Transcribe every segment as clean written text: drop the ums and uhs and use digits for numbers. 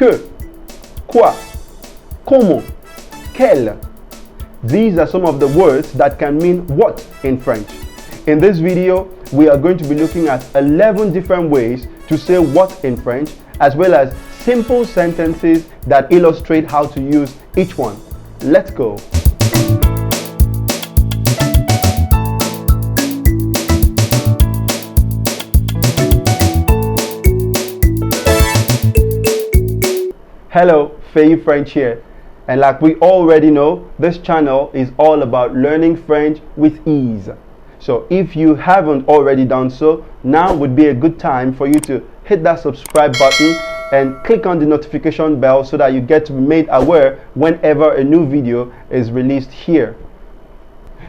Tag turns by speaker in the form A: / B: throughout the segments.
A: que, quoi, comment, quel. These are some of the words that can mean what in French. In this video, we are going to be looking at 11 different ways to say what in French, as well as simple sentences that illustrate how to use each one. Let's go. Hello, FeyiFrench here. And like we already know, this channel is all about learning French with ease. So if you haven't already done so, now would be a good time for you to hit that subscribe button and click on the notification bell so that you get to be made aware whenever a new video is released here.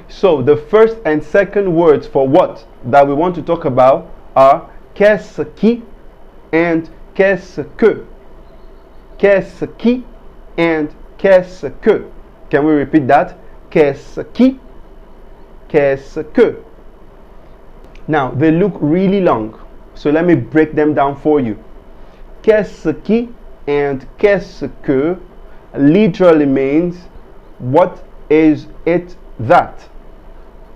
A: So the first and second words for what that we want to talk about are qu'est-ce qui and qu'est-ce que. Qu'est-ce qui and qu'est-ce que. Can we repeat that? Qu'est-ce qui, qu'est-ce que. Now, they look really long, so let me break them down for you. Qu'est-ce qui and qu'est-ce que literally means what is it that?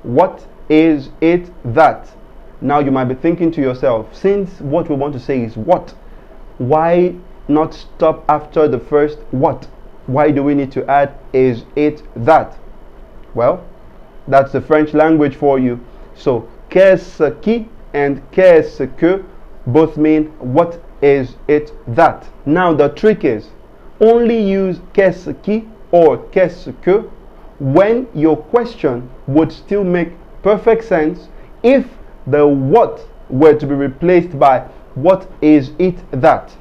A: What is it that? Now, you might be thinking to yourself, since what we want to say is what, why not stop after the first what? Why do we need to add is it that? Well, that's the French language for you. So qu'est-ce qui and qu'est-ce que both mean what is it that. Now the trick is only use qu'est-ce qui or qu'est-ce que when your question would still make perfect sense if the what were to be replaced by what is it that.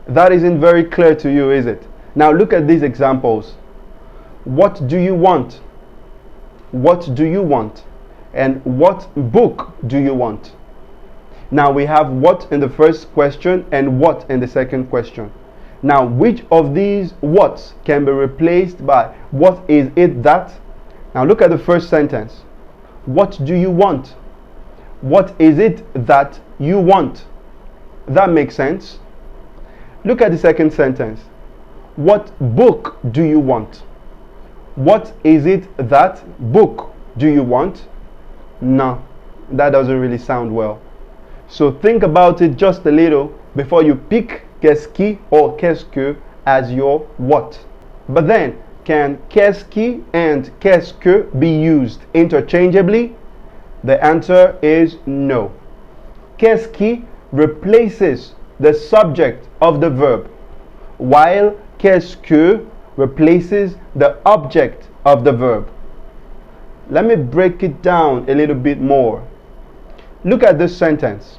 A: That isn't very clear to you, is it? Now look at these examples. What do you want? What do you want? And what book do you want? Now we have what in the first question and what in the second question. Now which of these whats can be replaced by what is it that? Now look at the first sentence. What do you want? What is it that you want? That makes sense. Look at the second sentence. What book do you want? What is it that book do you want? No, that doesn't really sound well. So think about it just a little before you pick qu'est-ce qui or qu'est-ce que as your what. But then, can qu'est-ce qui and qu'est-ce que be used interchangeably? The answer is no. Qu'est-ce qui replaces the subject of the verb, while qu'est-ce que replaces the object of the verb. Let me break it down a little bit more. Look at this sentence.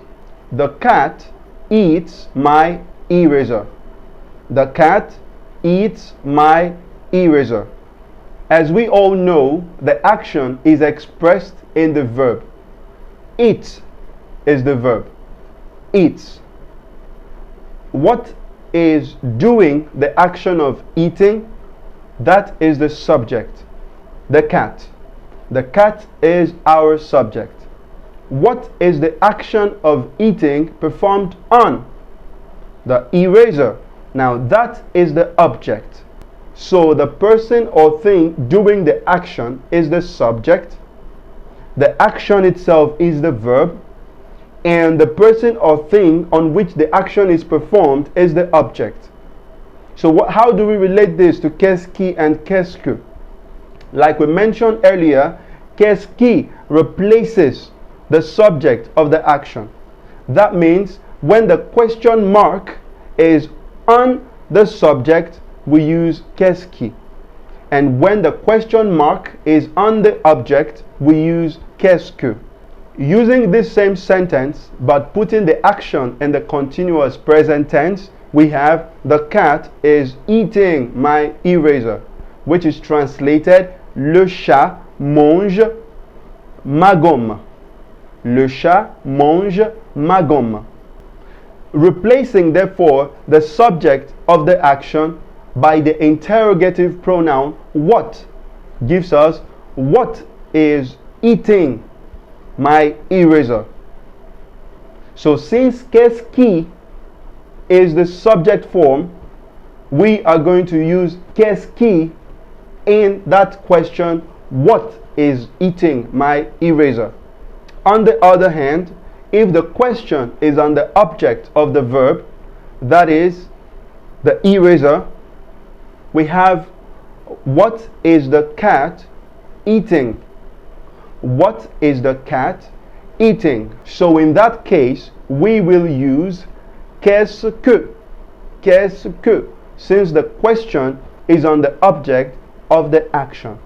A: The cat eats my eraser. The cat eats my eraser. As we all know, the action is expressed in the verb. Eat is the verb. Eats. What is doing the action of eating? That is the subject, the cat. The cat is our subject. What is the action of eating performed on? The eraser. Now that is the object. So the person or thing doing the action is the subject. The action itself is the verb. And the person or thing on which the action is performed is the object. So how do we relate this to qu'est-ce qui and qu'est-ce que? Like we mentioned earlier, qu'est-ce qui replaces the subject of the action. That means when the question mark is on the subject, we use qu'est-ce qui. And when the question mark is on the object, we use qu'est-ce que. Using this same sentence but putting the action in the continuous present tense, we have the cat is eating my eraser, which is translated le chat mange ma gomme. Le chat mange ma gomme. Replacing therefore the subject of the action by the interrogative pronoun what gives us what is eating my eraser. So since qu'est-ce qui is the subject form, we are going to use qu'est-ce qui in that question, what is eating my eraser? On the other hand, if the question is on the object of the verb, that is the eraser, we have what is the cat eating? What is the cat eating? So in that case, we will use qu'est-ce que? Qu'est-ce que? Since the question is on the object of the action.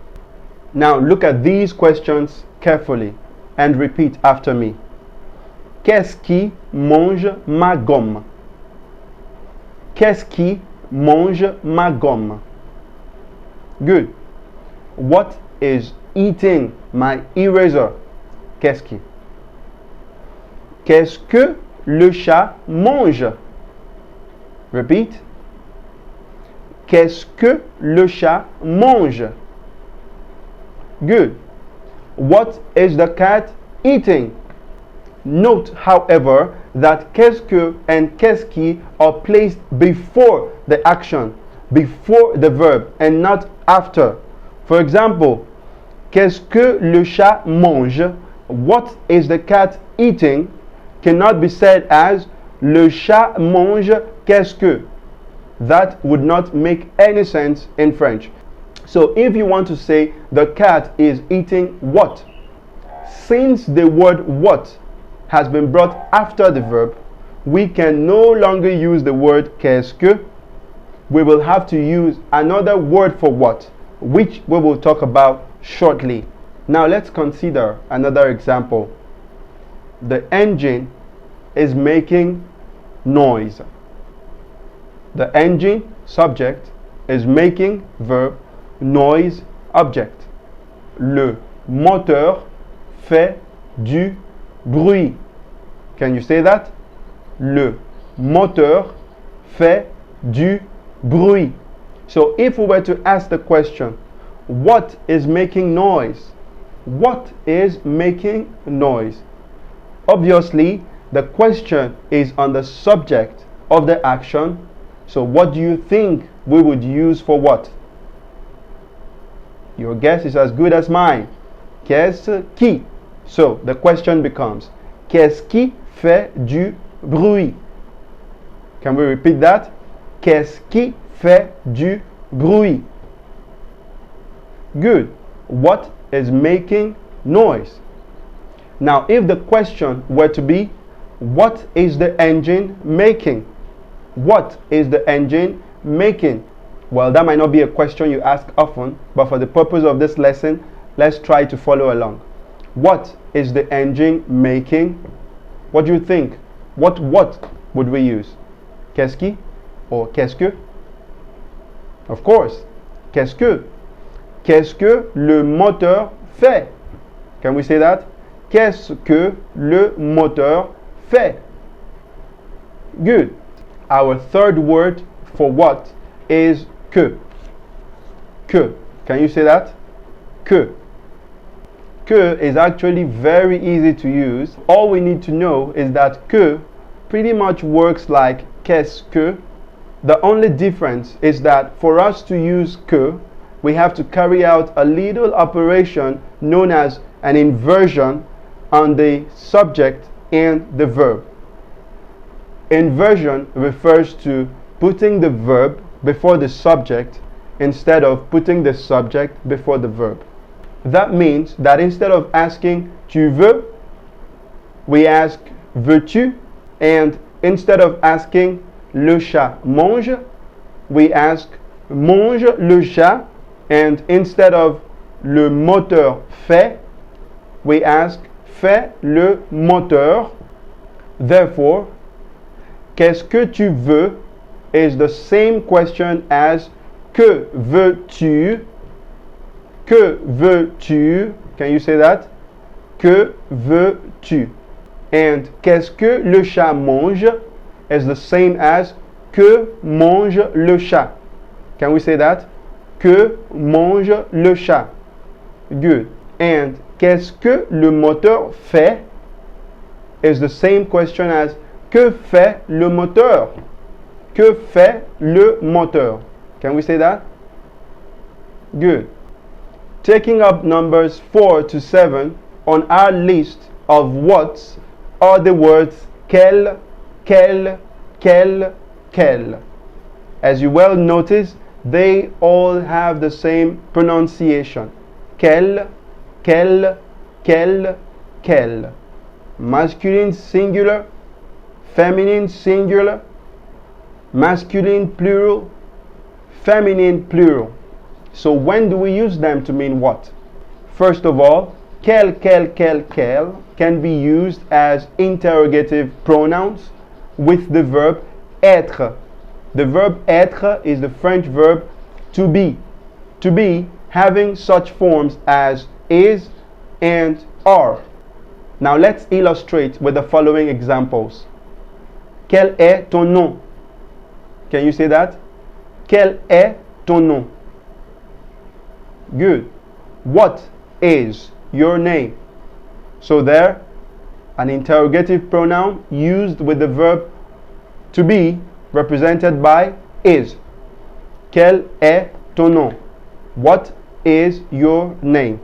A: Now look at these questions carefully and repeat after me. Qu'est-ce qui mange ma gomme? Qu'est-ce qui mange ma gomme? Good. What is eating my eraser? Qu'est-ce qui? Qu'est-ce que le chat mange? Repeat. Qu'est-ce que le chat mange? Good. What is the cat eating? Note, however, that qu'est-ce que and qu'est-ce qui are placed before the action, before the verb, and not after. For example, qu'est-ce que le chat mange? What is the cat eating? Cannot be said as le chat mange qu'est-ce que. That would not make any sense in French. So if you want to say the cat is eating what, since the word what has been brought after the verb, we can no longer use the word qu'est-ce que. We will have to use another word for what, which we will talk about shortly. Now let's consider another example. The engine is making noise. The engine, subject, is making, verb, noise, object. Le moteur fait du bruit. Can you say that? Le moteur fait du bruit. So if we were to ask the question, what is making noise? What is making noise? Obviously, the question is on the subject of the action. So what do you think we would use for what? Your guess is as good as mine. Qu'est-ce qui? So the question becomes, qu'est-ce qui fait du bruit? Can we repeat that? Qu'est-ce qui fait du bruit? Good. What is making noise? Now, if the question were to be, what is the engine making? What is the engine making? Well, that might not be a question you ask often, but for the purpose of this lesson, let's try to follow along. What is the engine making? What do you think? What would we use? Qu'est-ce qui or qu'est-ce que? Of course, qu'est-ce que? Qu'est-ce que le moteur fait? Can we say that? Qu'est-ce que le moteur fait? Good. Our third word for what is que. Que. Can you say that? Que. Que is actually very easy to use. All we need to know is that que pretty much works like qu'est-ce que. The only difference is that for us to use que, we have to carry out a little operation known as an inversion on the subject and the verb. Inversion refers to putting the verb before the subject instead of putting the subject before the verb. That means that instead of asking tu veux, we ask veux-tu, and instead of asking le chat mange, we ask mange le chat, and instead of le moteur fait, we ask fait le moteur. Therefore, qu'est-ce que tu veux is the same question as que veux-tu? Que veux-tu? Can you say that? Que veux-tu? And qu'est-ce que le chat mange is the same as que mange le chat. Can we say that? Que mange le chat? Good. And qu'est-ce que le moteur fait is the same question as que fait le moteur? Que fait le moteur? Can we say that? Good. Taking up numbers 4 to 7 on our list of what's are the words quel, quelle, quel, quelle. As you well notice, they all have the same pronunciation. Quel, quelle, quelle, quelle. Masculine singular, feminine singular, masculine plural, feminine plural. So when do we use them to mean what? First of all, quel, quelle, quelle, quelle can be used as interrogative pronouns with the verb être. The verb être is the French verb to be. To be having such forms as is and are. Now let's illustrate with the following examples. Quel est ton nom? Can you say that? Quel est ton nom? Good. What is your name? So there, an interrogative pronoun used with the verb to be represented by is. Quel est ton nom? What is your name?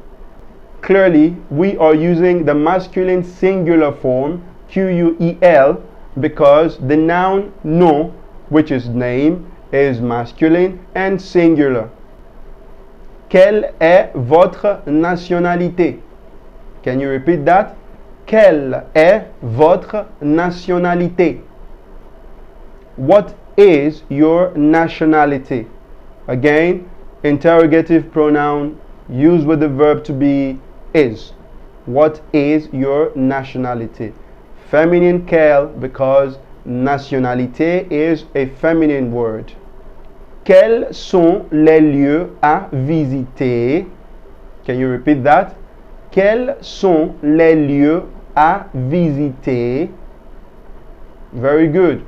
A: Clearly, we are using the masculine singular form Quel because the noun nom, which is name, is masculine and singular. Quelle est votre nationalité? Can you repeat that? Quelle est votre nationalité? What is your nationality? Again, interrogative pronoun used with the verb to be is. What is your nationality? Feminine quelle because nationalité is a feminine word. Quels sont les lieux à visiter? Can you repeat that? Quels sont les lieux à visiter? Very good.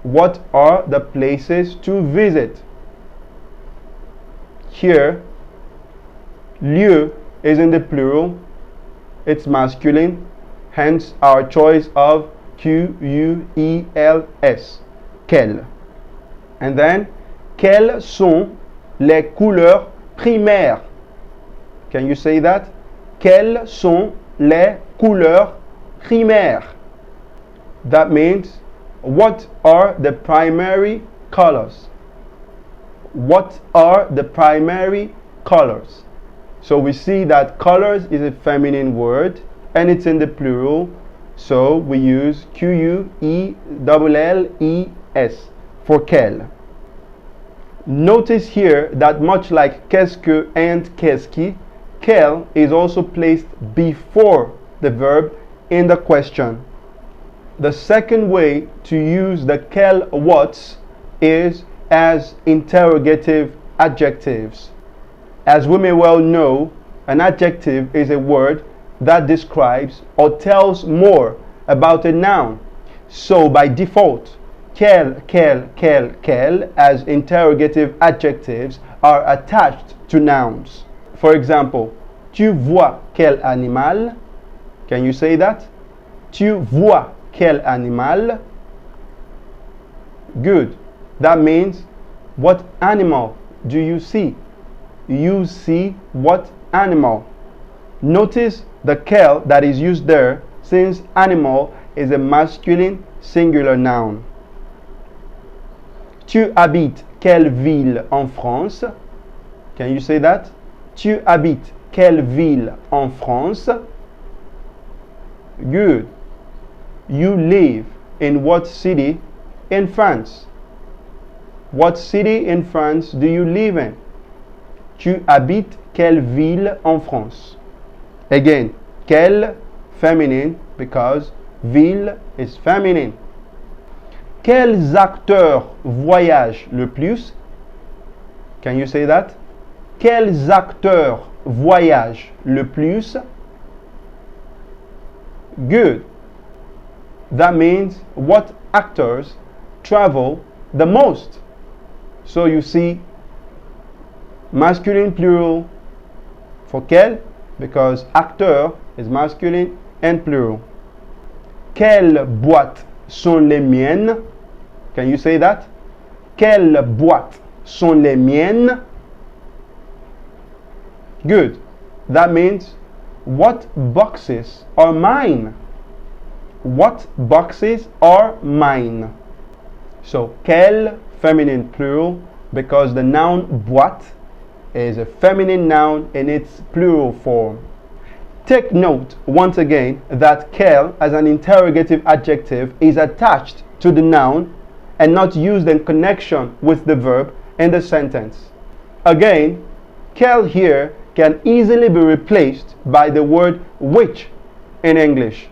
A: What are the places to visit? Here, lieu is in the plural. It's masculine. Hence our choice of Quels. Quelle. And then, quelles sont les couleurs primaires? Can you say that? Quelles sont les couleurs primaires? That means, what are the primary colors? What are the primary colors? So we see that colors is a feminine word and it's in the plural. So we use Quelles for quelle. Notice here that much like qu'est-ce and qu'est-ce, quelle is also placed before the verb in the question. The second way to use the quel what's is as interrogative adjectives. As we may well know, an adjective is a word that describes or tells more about a noun. So by default, quel, quelle as interrogative adjectives are attached to nouns. For example, tu vois quel animal? Can you say that? Tu vois quel animal? Good. That means, what animal do you see? You see what animal? Notice the quel that is used there, since animal is a masculine singular noun. Tu habites quelle ville en France? Can you say that? Tu habites quelle ville en France? Good. You live in what city in France? What city in France do you live in? Tu habites quelle ville en France? Again, quelle, feminine, because ville is feminine. Quels acteurs voyagent le plus? Can you say that? Quels acteurs voyagent le plus? Good. That means what actors travel the most. So you see, masculine plural for quel, because acteur is masculine and plural. Quelles boîtes sont les miennes? Can you say that? Quelles boîtes sont les miennes? Good. That means, what boxes are mine? What boxes are mine? So, quelle, feminine plural, because the noun boîte is a feminine noun in its plural form. Take note, once again, that quel as an interrogative adjective is attached to the noun and not used in connection with the verb in the sentence. Again, quel here can easily be replaced by the word which in English.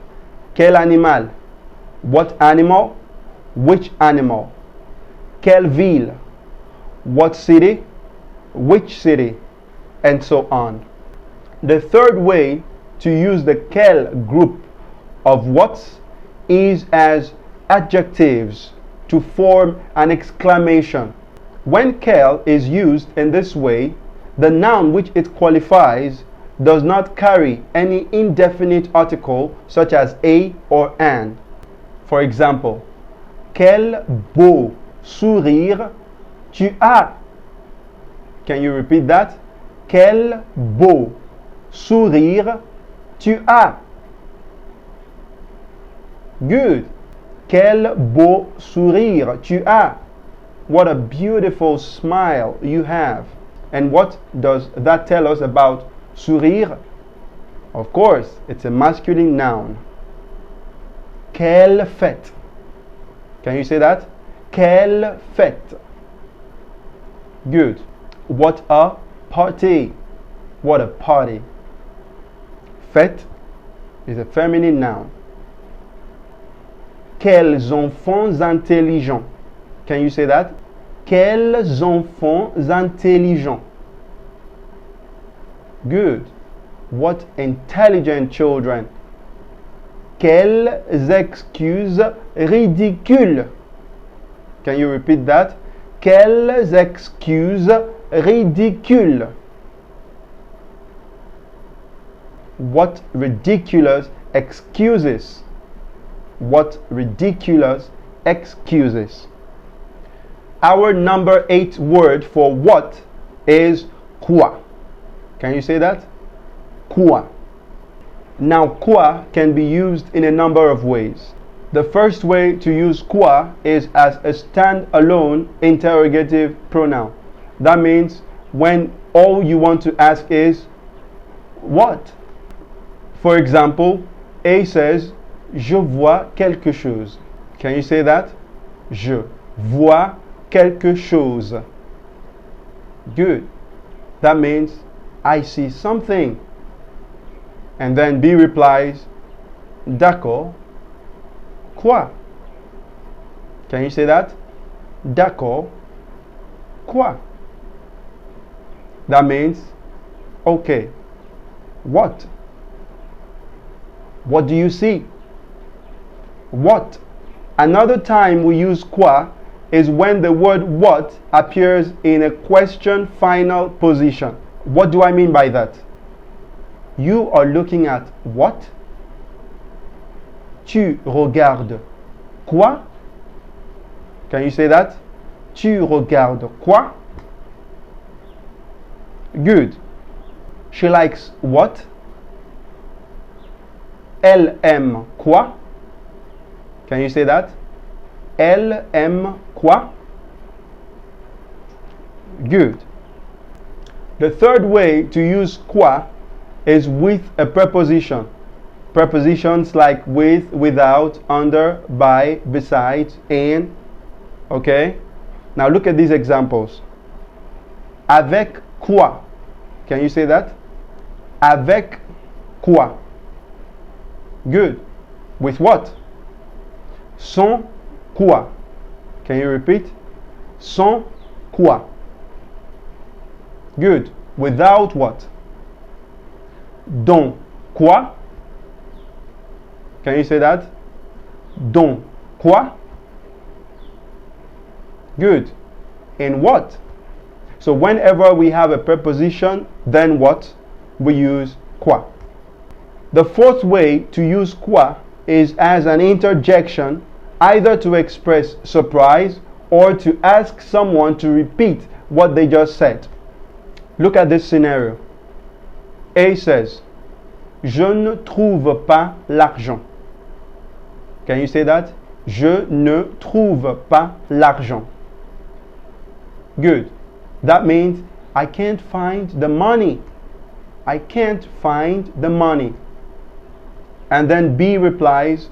A: Quel animal? What animal? Which animal? Quelle ville? What city? Which city? And so on. The third way to use the quel group of what's is as adjectives to form an exclamation. When quel is used in this way, the noun which it qualifies does not carry any indefinite article such as a or an. For example, quel beau sourire tu as. Can you repeat that? Quel beau sourire tu as. Good. Quel beau sourire tu as. What a beautiful smile you have. And what does that tell us about sourire? Of course, it's a masculine noun. Quelle fête. Can you say that? Quelle fête. Good. What a party. What a party. Fête is a feminine noun. Quels enfants intelligents. Can you say that? Quels enfants intelligents. Good. What intelligent children. Quelles excuses ridicules. Can you repeat that? Quelles excuses ridicules. What ridiculous excuses. What ridiculous excuses. Our number 8 word for what is quoi. Can you say that? Quoi. Now, quoi can be used in a number of ways. The first way to use quoi is as a stand-alone interrogative pronoun. That means when all you want to ask is what? For example, A says, je vois quelque chose. Can you say that? Je vois quelque chose. Good. That means I see something. And then B replies, d'accord. Quoi? Can you say that? D'accord. Quoi? That means, okay. What? What do you see? What? Another time we use quoi is when the word what appears in a question final position. What do I mean by that? You are looking at what? Tu regardes quoi? Can you say that? Tu regardes quoi? Good. She likes what? Elle aime quoi? Can you say that? Elle aime quoi? Good. The third way to use quoi is with a preposition. Prepositions like with, without, under, by, besides, in. Okay? Now look at these examples. Avec quoi? Can you say that? Avec quoi? Good. With what? Sans quoi? Can you repeat? Sans quoi? Good. Without what? Dans quoi? Can you say that? Dans quoi? Good. In what? So whenever we have a preposition, then what? We use quoi. The fourth way to use quoi is as an interjection, either to express surprise or to ask someone to repeat what they just said. Look at this scenario. A says, Je ne trouve pas l'argent. Can you say that? Je ne trouve pas l'argent. Good. That means I can't find the money. I can't find the money. And then B replies,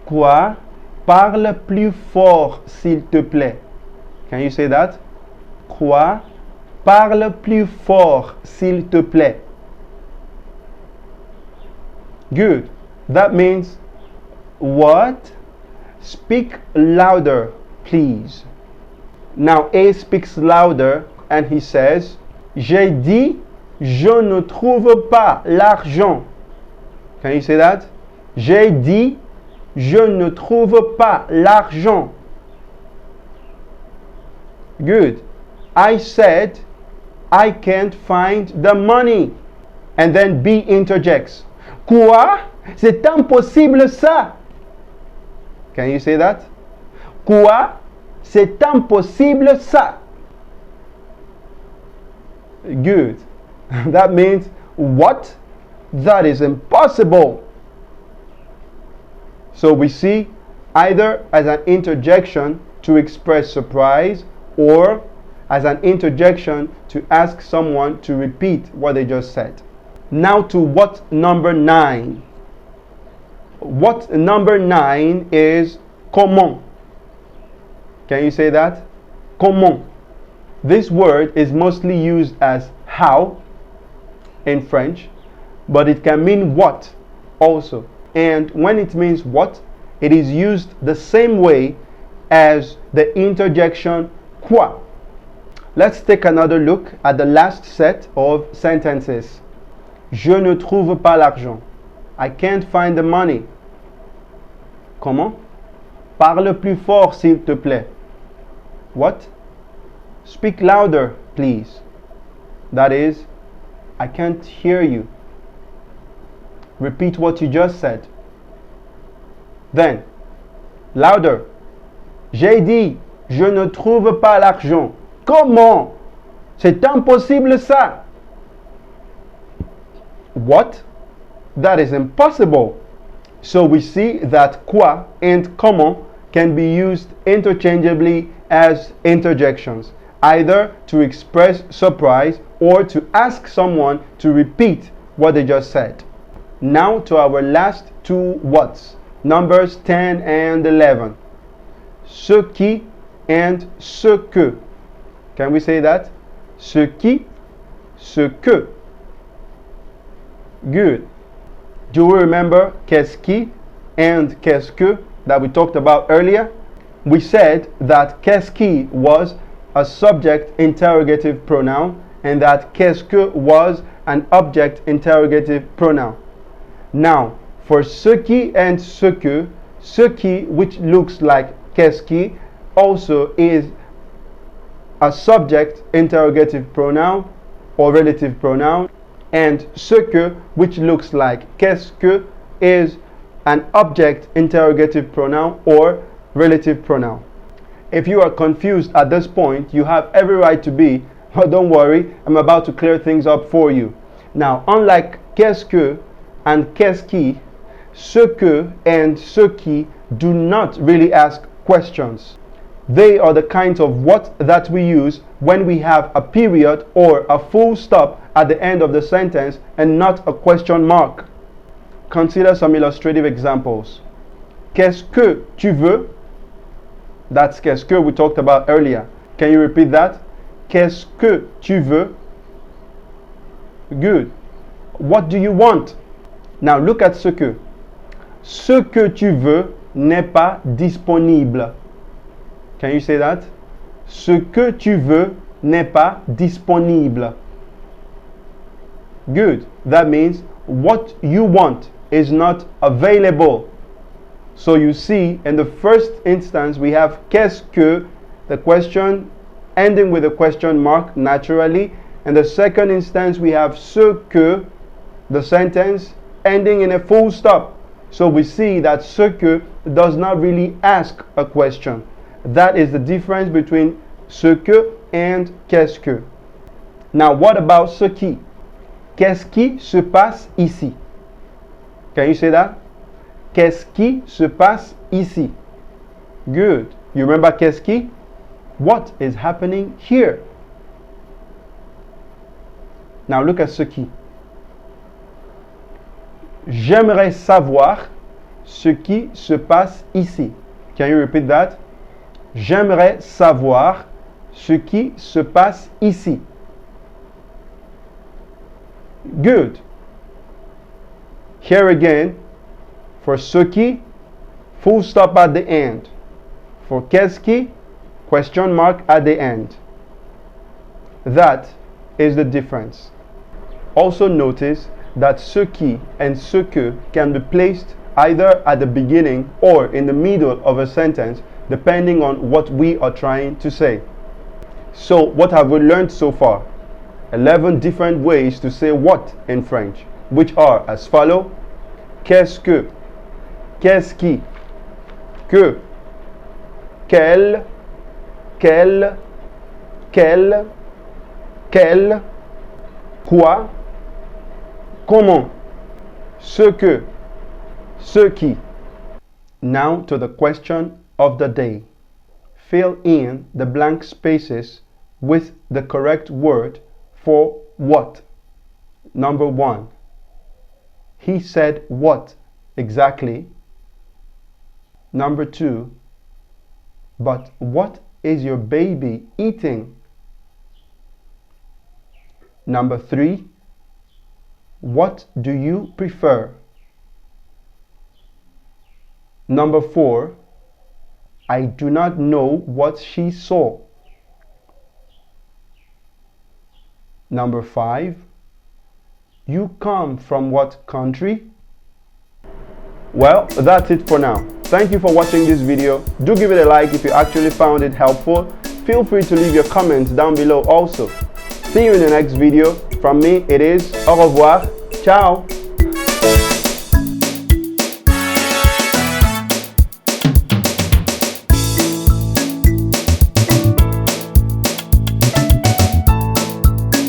A: Quoi? Parle plus fort, s'il te plaît. Can you say that? Quoi? Parle plus fort, s'il te plaît. Good. That means, what? Speak louder, please. Now A speaks louder and he says, J'ai dit, je ne trouve pas l'argent. Can you say that? J'ai dit, je ne trouve pas l'argent. Good. I said, I can't find the money. And then B interjects. Quoi? C'est impossible ça. Can you say that? Quoi? C'est impossible ça. Good. That means, what? That is impossible. So we see either as an interjection to express surprise or as an interjection to ask someone to repeat what they just said. Now to what number 9? What number 9 is comment. Can you say that? Comment. This word is mostly used as how in French, but it can mean what also. And when it means what, it is used the same way as the interjection quoi. Let's take another look at the last set of sentences. Je ne trouve pas l'argent. I can't find the money. Comment? Parle plus fort, s'il te plaît. What? Speak louder, please. That is, I can't hear you. Repeat what you just said. Then, louder. J'ai dit, je ne trouve pas l'argent. Comment? C'est impossible ça. What? That is impossible. So we see that quoi and comment can be used interchangeably as interjections, either to express surprise or to ask someone to repeat what they just said. Now to our last two whats, numbers 10 and 11. Ce qui and ce que. Can we say that? Ce qui, ce que. Good. Do we remember qu'est-ce qui and qu'est-ce que that we talked about earlier? We said that qu'est-ce qui was a subject interrogative pronoun and that qu'est-ce que was an object interrogative pronoun. Now, for ce qui and ce qui, which looks like qu'est-ce qui, also is a subject interrogative pronoun or relative pronoun, and ce que, which looks like qu'est-ce que, is an object interrogative pronoun or relative pronoun. If you are confused at this point, you have every right to be, but don't worry, I'm about to clear things up for you. Now, unlike qu'est-ce que and qu'est-ce qui, ce que and ce qui do not really ask questions. They are the kinds of what that we use when we have a period or a full stop at the end of the sentence and not a question mark. Consider some illustrative examples. Qu'est-ce que tu veux? That's qu'est-ce que we talked about earlier. Can you repeat that? Qu'est-ce que tu veux? Good. What do you want? Now look at ce que. Ce que tu veux n'est pas disponible. Can you say that? Ce que tu veux n'est pas disponible. Good. That means what you want is not available. So you see, in the first instance, we have qu'est-ce que, the question ending with a question mark naturally. In the second instance, we have ce que, the sentence ending in a full stop. So we see that ce que does not really ask a question. That is the difference between ce que and qu'est-ce que. Now, what about ce qui? Qu'est-ce qui se passe ici? Can you say that? Qu'est-ce qui se passe ici? Good. You remember qu'est-ce qui? What is happening here? Now look at ce qui. J'aimerais savoir ce qui se passe ici. Can you repeat that? J'aimerais savoir ce qui se passe ici. Good. Here again, for ce qui, full stop at the end. For qu'est-ce qui, question mark at the end. That is the difference. Also notice that ce qui and ce que can be placed either at the beginning or in the middle of a sentence depending on what we are trying to say. So what have we learned so far? 11 different ways to say what in French, which are as follow: qu'est-ce que, qu'est-ce qui, que, quel, quelle, quel, quelle, quoi, comment, ce que, ce qui. Now to the question of the day. Fill in the blank spaces with the correct word for what. Number 1. He said what exactly? Number 2. But what is your baby eating? Number 3. What do you prefer? Number 4. I do not know what she saw. Number 5. You come from what country? Well, that's it for now. Thank you for watching this video. Do give it a like if you actually found it helpful. Feel free to leave your comments down below also. See you in the next video. From me, it is au revoir. Ciao.